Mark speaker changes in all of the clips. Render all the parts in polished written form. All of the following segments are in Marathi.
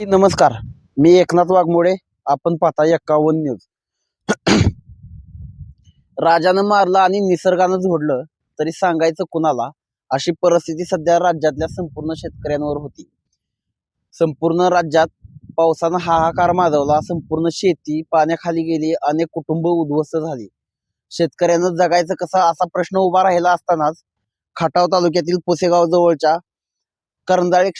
Speaker 1: नमस्कार. मी एकनाथ वाघमोडे. आपण पाहता 51 न्यूज. राजानं मारलं आणि निसर्गानं झोडलं तरी सांगायचं कुणाला, अशी परिस्थिती सध्या राज्यातल्या संपूर्ण शेतकऱ्यांवर होती. संपूर्ण राज्यात पावसानं हाहाकार माजवला. संपूर्ण शेती पाण्याखाली गेली. अनेक कुटुंब उद्ध्वस्त झाली. शेतकऱ्यानं जगायचं कसं असा प्रश्न उभा राहिला असतानाच खटाव तालुक्यातील पुसेगाव जवळच्या करंजाळे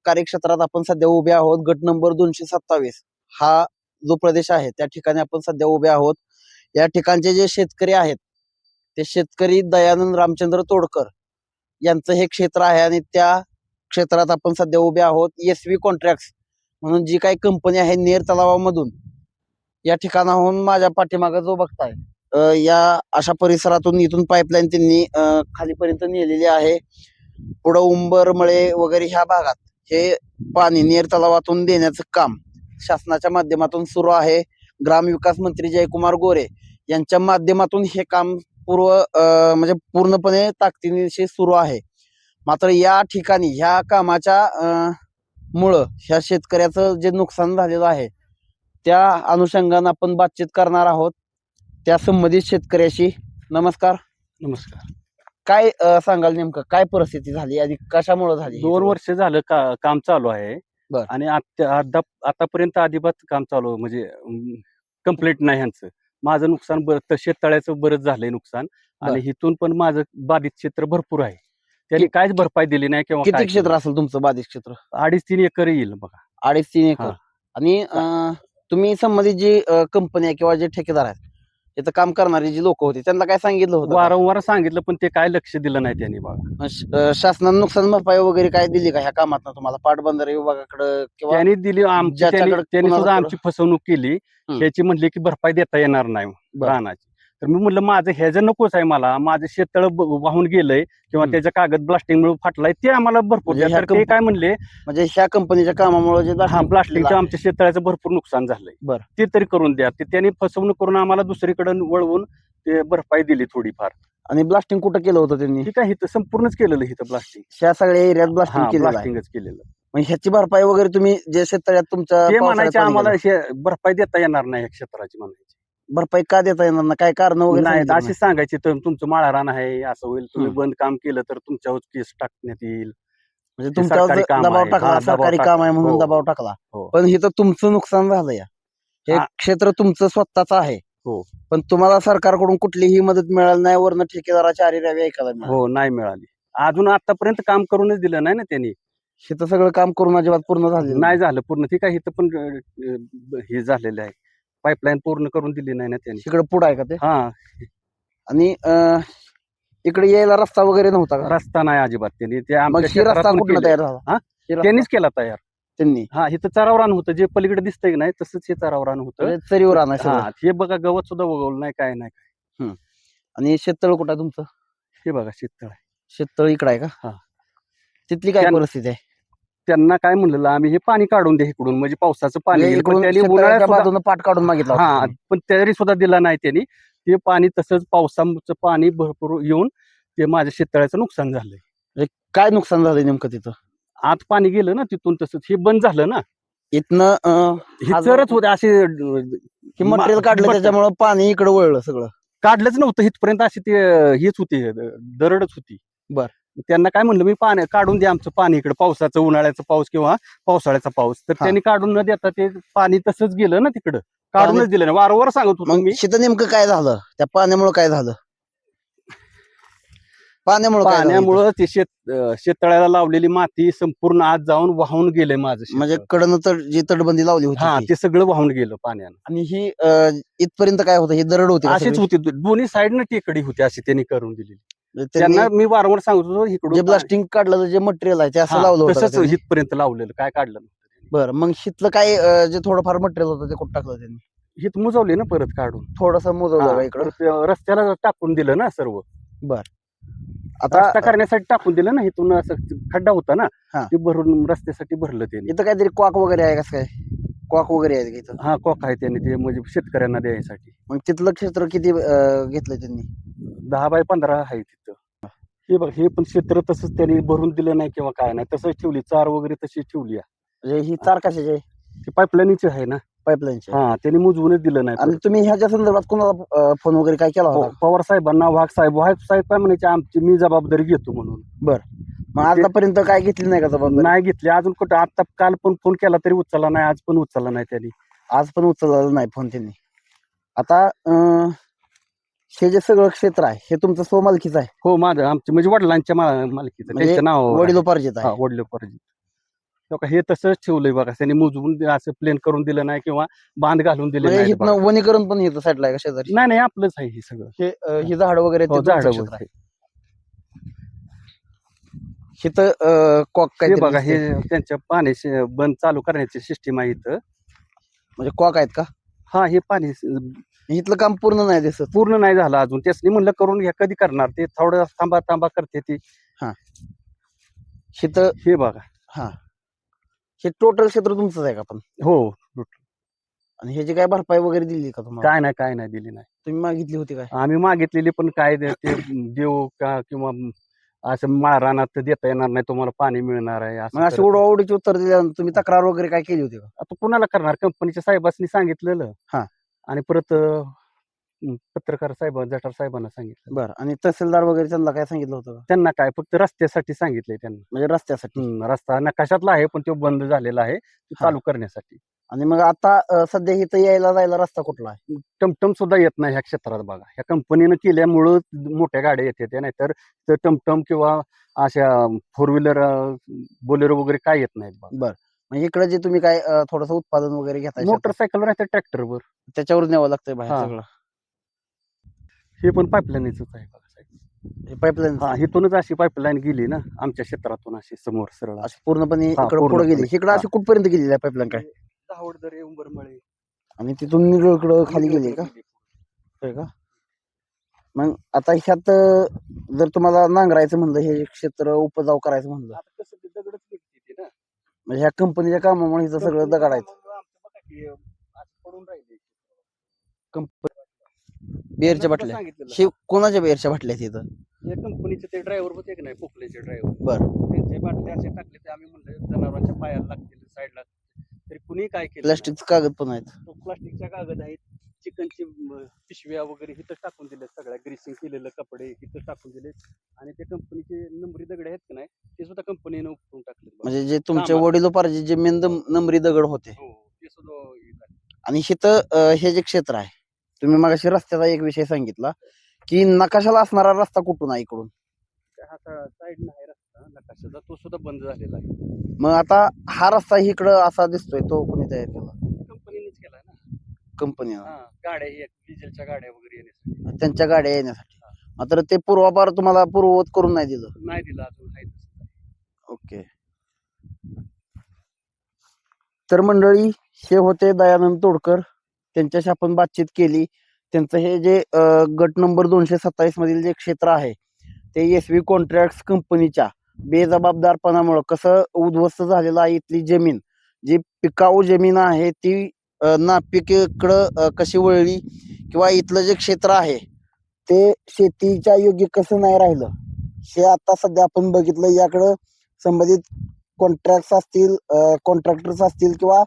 Speaker 1: कार्यक्षेत्रात आपण सध्या उभे आहोत. गट नंबर 227 हा जो प्रदेश आहे त्या ठिकाणी आपण सध्या उभे आहोत. या ठिकाणचे जे शेतकरी आहेत ते शेतकरी दयानंद रामचंद्र तोडकर यांचं हे क्षेत्र आहे आणि त्या क्षेत्रात आपण सध्या उभे आहोत. SV कॉन्ट्रॅक्ट्स म्हणून जी काही कंपनी आहे नेर तलावामधून या ठिकाणाहून माझ्या पाठीमागे जो बघताय या अशा परिसरातून इथून पाईपलाईन त्यांनी खालीपर्यंत नेलेली आहे. पुढं उंबरमळे वगैरे ह्या भागात हे पाणी नेर तलावातून देण्याचं काम शासनाच्या माध्यमातून सुरू आहे. ग्रामविकास मंत्री जयकुमार गोरे यांच्या माध्यमातून हे काम म्हणजे पूर्णपणे ताकदीनिशी सुरू आहे. मात्र या ठिकाणी ह्या कामाच्या मुळे ह्या शेतकऱ्याचं जे नुकसान झालेलं आहे त्या अनुषंगाने आपण बातचीत करणार आहोत त्या संबंधित शेतकऱ्याशी. नमस्कार.
Speaker 2: नमस्कार.
Speaker 1: काय सांगाल नेमकं काय परिस्थिती झाली आणि कशामुळे झाली?
Speaker 2: 2 वर्ष झालं काम चालू आहे.
Speaker 1: बर.
Speaker 2: आणि आतापर्यंत अजिबात काम चालू म्हणजे कंप्लीट नाही ह्यांचं. माझं नुकसान शेततळ्याचं बरंच झालंय नुकसान. आणि इथून पण माझं बाधित क्षेत्र भरपूर आहे. त्यांनी काहीच भरपाई दिली नाही किंवा
Speaker 1: किती क्षेत्र असेल तुमचं बाधित क्षेत्र?
Speaker 2: 2.5-3 एकर येईल बघा.
Speaker 1: 2.5-3 एकर. आणि तुम्ही संबंधित जी कंपनी आहे किंवा जे ठेकेदार आहेत इथं काम करणारी जी लोक होती त्यांना काय सांगितलं होतं?
Speaker 2: वारंवार सांगितलं पण ते काय लक्ष दिलं नाही त्यांनी बघा.
Speaker 1: शासनानं नुकसान भरपाई वगैरे काय दिली का ह्या कामात तुम्हाला पाटबंधारे विभागाकडे किंवा
Speaker 2: त्यांनी दिली. त्यांनी सुद्धा आमची फसवणूक केली. ह्याची म्हणली की भरपाई देता येणार नाही रानाची. तर मी म्हणलं माझं ह्याचं नकोच आहे, मला माझं शेततळ वाहून गेलंय किंवा त्याच्या कागद ब्लास्टिंगमुळे फाटलाय ते आम्हाला भरपूर. ते काय म्हणले
Speaker 1: म्हणजे ह्या कंपनीच्या कामामुळे जे
Speaker 2: ब्लास्टिंगचं आमच्या शेततळ्याचं भरपूर नुकसान झालंय, ते तरी करून द्या. ते त्यांनी फसवणूक करून आम्हाला दुसरीकडे वळवून ते भरपाई दिली थोडीफार.
Speaker 1: आणि ब्लास्टिंग कुठं केलं होतं त्यांनी?
Speaker 2: ठीक आहे, इथं संपूर्णच केलेलं इथं ब्लास्टिंग.
Speaker 1: ह्या सगळ्या एरियात
Speaker 2: ब्लास्टिंगच केलेलं.
Speaker 1: मग ह्याची भरपाई वगैरे तुम्ही जे शेततळ्यात तुमच्या
Speaker 2: ते म्हणायचे आम्हाला भरपाई देता येणार नाही या क्षेत्राची म्हणायची.
Speaker 1: भरपाई का देता येणार ना? काय कारण वगैरे
Speaker 2: नाही अशी सांगायची तुमचं माळा रान आहे असं होईल, तुम्ही बंद काम केलं तर तुमच्यावर केस टाकण्यात येईल.
Speaker 1: म्हणजे तुमच्यावर दबाव टाकला, सरकारी काम आहे म्हणून दबाव टाकला. पण इथं तुमचं नुकसान झालं. हे क्षेत्र तुमचं स्वतःच आहे. पण तुम्हाला सरकारकडून कुठलीही मदत मिळाली नाही, वरनं ठेकेदाराची अरेरावी ऐकायला मिळाली?
Speaker 2: नाही मिळाली. अजून आतापर्यंत काम करूनच दिलं नाही ना त्यांनी.
Speaker 1: इथं सगळं काम करून अजिबात पूर्ण झालं
Speaker 2: नाही झालं पूर्ण. ठीक आहे, इथं पण हे झालेलं आहे, पाईपलाईन पूर्ण करून दिली नाही ना त्यांनी.
Speaker 1: इकडे पुढं आहे का ते?
Speaker 2: आणि
Speaker 1: इकडे यायला रस्ता वगैरे नव्हता का?
Speaker 2: रस्ता नाही अजिबात. त्यांनी ते
Speaker 1: रस्ता कुठला तयार झाला?
Speaker 2: त्यांनीच केला तयार.
Speaker 1: त्यांनी
Speaker 2: इथं चराव रान होतं, जे पलीकडे दिसतंय की नाही तसंच हे चराव रान होतं.
Speaker 1: चरीवर राहणार
Speaker 2: हे बघा, गवत सुद्धा उगवलं नाही, काय नाही.
Speaker 1: आणि शेततळ कुठं आहे तुमचं?
Speaker 2: हे बघा शेततळ आहे.
Speaker 1: शेततळ इकडे आहे का? तिथली काय परिस्थिती आहे?
Speaker 2: त्यांना काय म्हणलेलं आम्ही हे पाणी काढून द्या इकडून, म्हणजे पावसाचं पाणी
Speaker 1: उन्हाळ्यात पाठ काढून मागितला.
Speaker 2: पण तरी सुद्धा दिला नाही त्यांनी. ते पाणी तसंच पावसाचं पाणी भरपूर येऊन ते माझ्या शेततळ्याचं नुकसान झालंय.
Speaker 1: काय नुकसान झालंय नेमकं तिथं?
Speaker 2: आत पाणी गेलं ना तिथून, तसंच हे बंद झालं ना.
Speaker 1: इथनं
Speaker 2: चरच होते असे
Speaker 1: मटेरियल काढलं त्याच्यामुळे पाणी इकडे वळलं. सगळं
Speaker 2: काढलंच नव्हतं इथपर्यंत, अशी ते हेच होती, दरडच होती. त्यांना काय म्हणलं मी पाणी काढून द्या आमचं पाणी इकडे, पावसाचं, उन्हाळ्याचा पाऊस किंवा पावसाळ्याचा पाऊस. तर त्यांनी काढून न देता ते पाणी तसंच गेलं ना तिकडं, काढूनच दिलं नाही. वारंवार सांगत होतो मी.
Speaker 1: शेत नेमकं काय झालं त्या पाण्यामुळे? काय झालं
Speaker 2: पाण्यामुळं? ते शेततळ्याला लावलेली माती संपूर्ण आत जाऊन वाहून गेले माझं.
Speaker 1: म्हणजे कडनं जी तटबंदी लावली होती
Speaker 2: ते सगळं वाहून गेलं पाण्यानं.
Speaker 1: आणि ही इथपर्यंत काय होतं? ही दरड होती
Speaker 2: अशीच होती, दोन्ही साईडनं टेकडी होती अशी त्यांनी करून दिलेली. त्यांना मी वारंवार सांगत होतो इकडून
Speaker 1: ब्लास्टिंग काढलं जे मटेरियल आहे ते असं लावलं
Speaker 2: तसंच इथपर्यंत लावलेलं, काय काढलं नव्हतं.
Speaker 1: बरं, मग हिथलं काय जे थोडंफार मटेरियल होतं ते कुठं टाकलं त्यांनी?
Speaker 2: हित मुजवले ना परत काढून,
Speaker 1: थोडस मुजवलं इकडं,
Speaker 2: रस्त्याला टाकून दिलं ना सर्व.
Speaker 1: आता
Speaker 2: रस्ता करण्यासाठी टाकून दिलं ना. इथून असं खड्डा होता ना, ते भरून रस्त्यासाठी भरलं त्यांनी.
Speaker 1: इथं काहीतरी कॉक वगैरे आहे कसं काय? कॉक वगैरे आहे इथं?
Speaker 2: कॉक आहे त्यांनी, ते म्हणजे शेतकऱ्यांना द्यायसाठी.
Speaker 1: मग तिथलं क्षेत्र किती घेतलंय त्यांनी?
Speaker 2: 10 बाय 15 आहे तिथं. हे बघ, हे पण क्षेत्र तसंच त्यांनी भरून दिलं नाही किंवा काय नाही, तसंच ठेवली. चार वगैरे तशी ठेवली.
Speaker 1: म्हणजे ही तार कशाची आहे?
Speaker 2: ती पाईपलाईनची आहे ना.
Speaker 1: पाईपलाईनची.
Speaker 2: हा, त्यांनी मोजवूनच दिलं नाही.
Speaker 1: आणि तुम्ही ह्याच्या संदर्भात कोणाला फोन वगैरे काय केला होता?
Speaker 2: पवार साहेबांना, वाघ साहेब काय म्हणायचे, आमची मी जबाबदारी घेतो म्हणून.
Speaker 1: मग आतापर्यंत काय घेतली नाही का जबाबदारी?
Speaker 2: नाही घेतली अजून कुठं. आता काल पण फोन केला तरी उचलला नाही, आज पण उचलला नाही त्यांनी.
Speaker 1: आज पण उचलला नाही फोन त्यांनी. आता हे जे सगळं क्षेत्र आहे हे तुमचं स्वमालकीचं आहे?
Speaker 2: हो, माझं, आमच्या म्हणजे वडिलांच्या मालकीचं,
Speaker 1: म्हणजे
Speaker 2: त्यांच्या नावावर.
Speaker 1: वडिलोपार्जित आहे?
Speaker 2: वडिलोपार्जित. हे तसंच ठेवलंय बघा, त्यांनी मोजवून असं प्लेन करून दिलं नाही किंवा बांध घालून दिले
Speaker 1: म्हणजे
Speaker 2: नाही.
Speaker 1: इथनं वनीकरण पण इथं साईडला आहे का शेजारी?
Speaker 2: नाही, आपलंच आहे हे सगळं.
Speaker 1: हे झाड वगैरे
Speaker 2: हो,
Speaker 1: ते तुमचं
Speaker 2: झाडं
Speaker 1: क्षेत्र
Speaker 2: वगैरे.
Speaker 1: आहे. इथं कॉक
Speaker 2: हे
Speaker 1: काय
Speaker 2: बघा, हे त्यांच्या पाण्याचे बंद चालू करण्याची सिस्टीम आहे इथं.
Speaker 1: म्हणजे कॉक आहेत का?
Speaker 2: हा, हे पाणी
Speaker 1: इथलं काम पूर्ण नाही दिसत.
Speaker 2: पूर्ण नाही झालं अजून. त्यासनी म्हणलं करून घ्या, कधी करणार ते, थोडं थांबा करते ती.
Speaker 1: इथं
Speaker 2: हे बघा,
Speaker 1: हे टोटल क्षेत्र तुमचंच आहे का पण?
Speaker 2: हो.
Speaker 1: आणि ह्याची काय भरपाई वगैरे दिली का तुम्हाला?
Speaker 2: काय नाही दिली नाही.
Speaker 1: तुम्ही मागितली होती काय?
Speaker 2: आम्ही मागितलेली, पण काय ते देऊ का किंवा असं रानात देता येणार नाही, तुम्हाला पाणी मिळणार आहे
Speaker 1: मग अशी ओढाओढीची उत्तर दिल्यानंतर तुम्ही तक्रार वगैरे काय केली होती का?
Speaker 2: आता कुणाला करणार, कंपनीच्या साहेबांनी सांगितलेलं. आणि परत पत्रकार साहेब, जठार साहेबांना सांगितलं.
Speaker 1: बरं. आणि तहसीलदार वगैरे त्यांना काय सांगितलं होतं?
Speaker 2: त्यांना काय, फक्त रस्त्यासाठी सांगितलंय त्यांना.
Speaker 1: म्हणजे रस्त्यासाठी?
Speaker 2: रस्ता नकाशातला आहे, पण तो बंद झालेला आहे, चालू करण्यासाठी.
Speaker 1: आणि मग आता सध्या इथं यायला जायला रस्ता कुठला आहे?
Speaker 2: टमटम सुद्धा येत नाही ह्या क्षेत्रात बघा. ह्या कंपनीनं केल्यामुळं मोठ्या गाड्या येते, नाहीतर टमटम किंवा अशा 4 व्हीलर, बोलेरो वगैरे काय येत नाहीत बघा.
Speaker 1: बरं. म्हणजे इकडे जे तुम्ही काय थोडंसं उत्पादन वगैरे घेताय
Speaker 2: मोटरसायकल नाही तर ट्रॅक्टरवर,
Speaker 1: त्याच्यावर न्यावं लागतंय बाहेर सगळं?
Speaker 2: हे पण पाईपलाईनच आहे बघा साहेब.
Speaker 1: पाईपलाईन?
Speaker 2: इथूनच अशी पाईपलाईन गेली ना आमच्या क्षेत्रातून, अशी समोर सरळ
Speaker 1: अशी पूर्णपणे इकडे पुढे गेली. इकडे अशी कुठपर्यंत गेलेली आहे पाईपलाईन? काय
Speaker 2: दहावडदरे, उंबरमळे.
Speaker 1: आणि तिथून इकडं खाली गेली का? मग आता ह्यात जर तुम्हाला नांगरायचं म्हणलं, हे क्षेत्र उपजाऊ करायचं म्हणलं,
Speaker 2: आता कसं ते दगडच निघते ना.
Speaker 1: म्हणजे ह्या कंपनीच्या कामामुळे हिचं सगळं दगडायचं.
Speaker 2: पडून राहिले
Speaker 1: बिअरच्या बाटल्या? हे कोणाच्या बिअरच्या बाटल्या आहेत इथं?
Speaker 2: या कंपनीचे ते ड्रायव्हर होते की नाही, पोकलेचे ड्रायव्हर.
Speaker 1: बरं.
Speaker 2: त्यांचे बाटले असे टाकले, ते आम्ही म्हणलं जनावरांच्या पायाला लागतील साईडला, तरी कुणी काय केलं.
Speaker 1: प्लास्टिकचे कागद पण आहेत?
Speaker 2: प्लास्टिकच्या कागद आहेत, चिकनची पिशव्या वगैरे इथं टाकून दिले, सगळ्या ग्रीसिंग केलेलं कपडे इथं टाकून दिले. आणि ते कंपनीचे नंबरी दगड आहेत की नाही, ते सुद्धा कंपनीनं उपटून टाकले.
Speaker 1: म्हणजे जे तुमच्या वडिलोपार्जित जे मेन नंबरी दगड होते
Speaker 2: ते सुद्धा.
Speaker 1: आणि इथं हे जे क्षेत्र आहे, तुम्ही मगाशी रस्त्याचा एक विषय सांगितला की नकाशाला असणारा रस्ता कुठून आहे? इकडून
Speaker 2: साईड नाही रस्ता नकाशाचा, तो सुद्धा बंद झालेला आहे.
Speaker 1: मग आता हा रस्ता इकडं असा दिसतोय, तो कोणी तयार केला?
Speaker 2: कंपनीनेच केलाय ना.
Speaker 1: कंपनीनं?
Speaker 2: गाड्या, डिझेलच्या गाड्या वगैरे येण्यासाठी,
Speaker 1: त्यांच्या गाड्या येण्यासाठी. मात्र ते पूर्वापार तुम्हाला पूर्ववत करून नाही दिलं
Speaker 2: अजून.
Speaker 1: ओके. तर मंडळी, हे होते दयानंद तोडकर. त्यांच्याशी आपण बातचीत केली. त्यांचं हे जे गट नंबर 227 मधील जे क्षेत्र आहे ते SV कॉन्ट्रॅक्ट्स कंपनीच्या बेजबाबदारपणामुळे कसं उद्ध्वस्त झालेलं आहे. इथली जमीन, जी पिकाऊ जमीन आहे, ती नापिकीकडं कशी वळली, किंवा इथलं जे क्षेत्र आहे ते शेतीच्या योग्य कसं नाही राहिलं, हे आता सध्या आपण बघितलं. याकडं संबंधित कॉन्ट्रॅक्ट्स असतील, कॉन्ट्रॅक्टर्स असतील, किंवा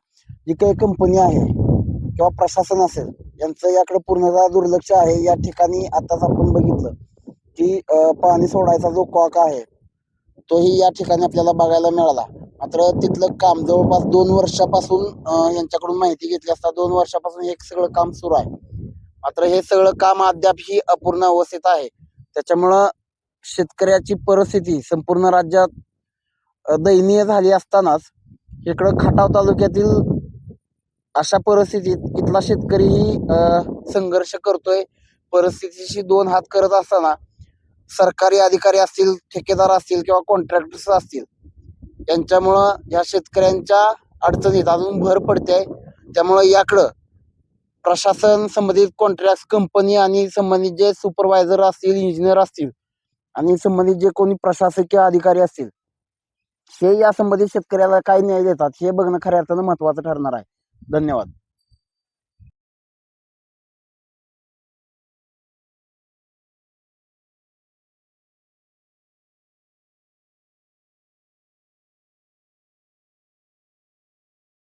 Speaker 1: जी काही कंपनी आहे किंवा प्रशासन असेल, यांचं याकडे पूर्णतः दुर्लक्ष आहे. या ठिकाणी आताच आपण बघितलं की पाणी सोडायचा जो कॉक आहे तोही या ठिकाणी आपल्याला बघायला मिळाला. मात्र तिथलं काम जवळपास 2 वर्षापासून यांच्याकडून माहिती घेतली असता 2 वर्षापासून हे सगळं काम सुरू आहे. मात्र हे सगळं काम अद्यापही अपूर्ण अवस्थेत आहे. त्याच्यामुळं शेतकऱ्याची परिस्थिती संपूर्ण राज्यात दयनीय झाली असतानाच इकडं खटाव तालुक्यातील अशा परिस्थितीत इथला शेतकरीही संघर्ष करतोय. परिस्थितीशी 2 हात करत असताना सरकारी अधिकारी असतील, ठेकेदार असतील, किंवा कॉन्ट्रॅक्टर्स असतील, यांच्यामुळं या शेतकऱ्यांच्या अडचणीत अजून भर पडते. त्यामुळं याकडं प्रशासन, संबंधित कॉन्ट्रॅक्ट कंपनी आणि संबंधित जे सुपरवायझर असतील, इंजिनियर असतील, आणि संबंधित जे कोणी प्रशासकीय अधिकारी असतील, हे या संबंधित शेतकऱ्याला काय न्याय देतात हे बघणं खऱ्या अर्थानं महत्त्वाचं ठरणार आहे. धन्यवाद.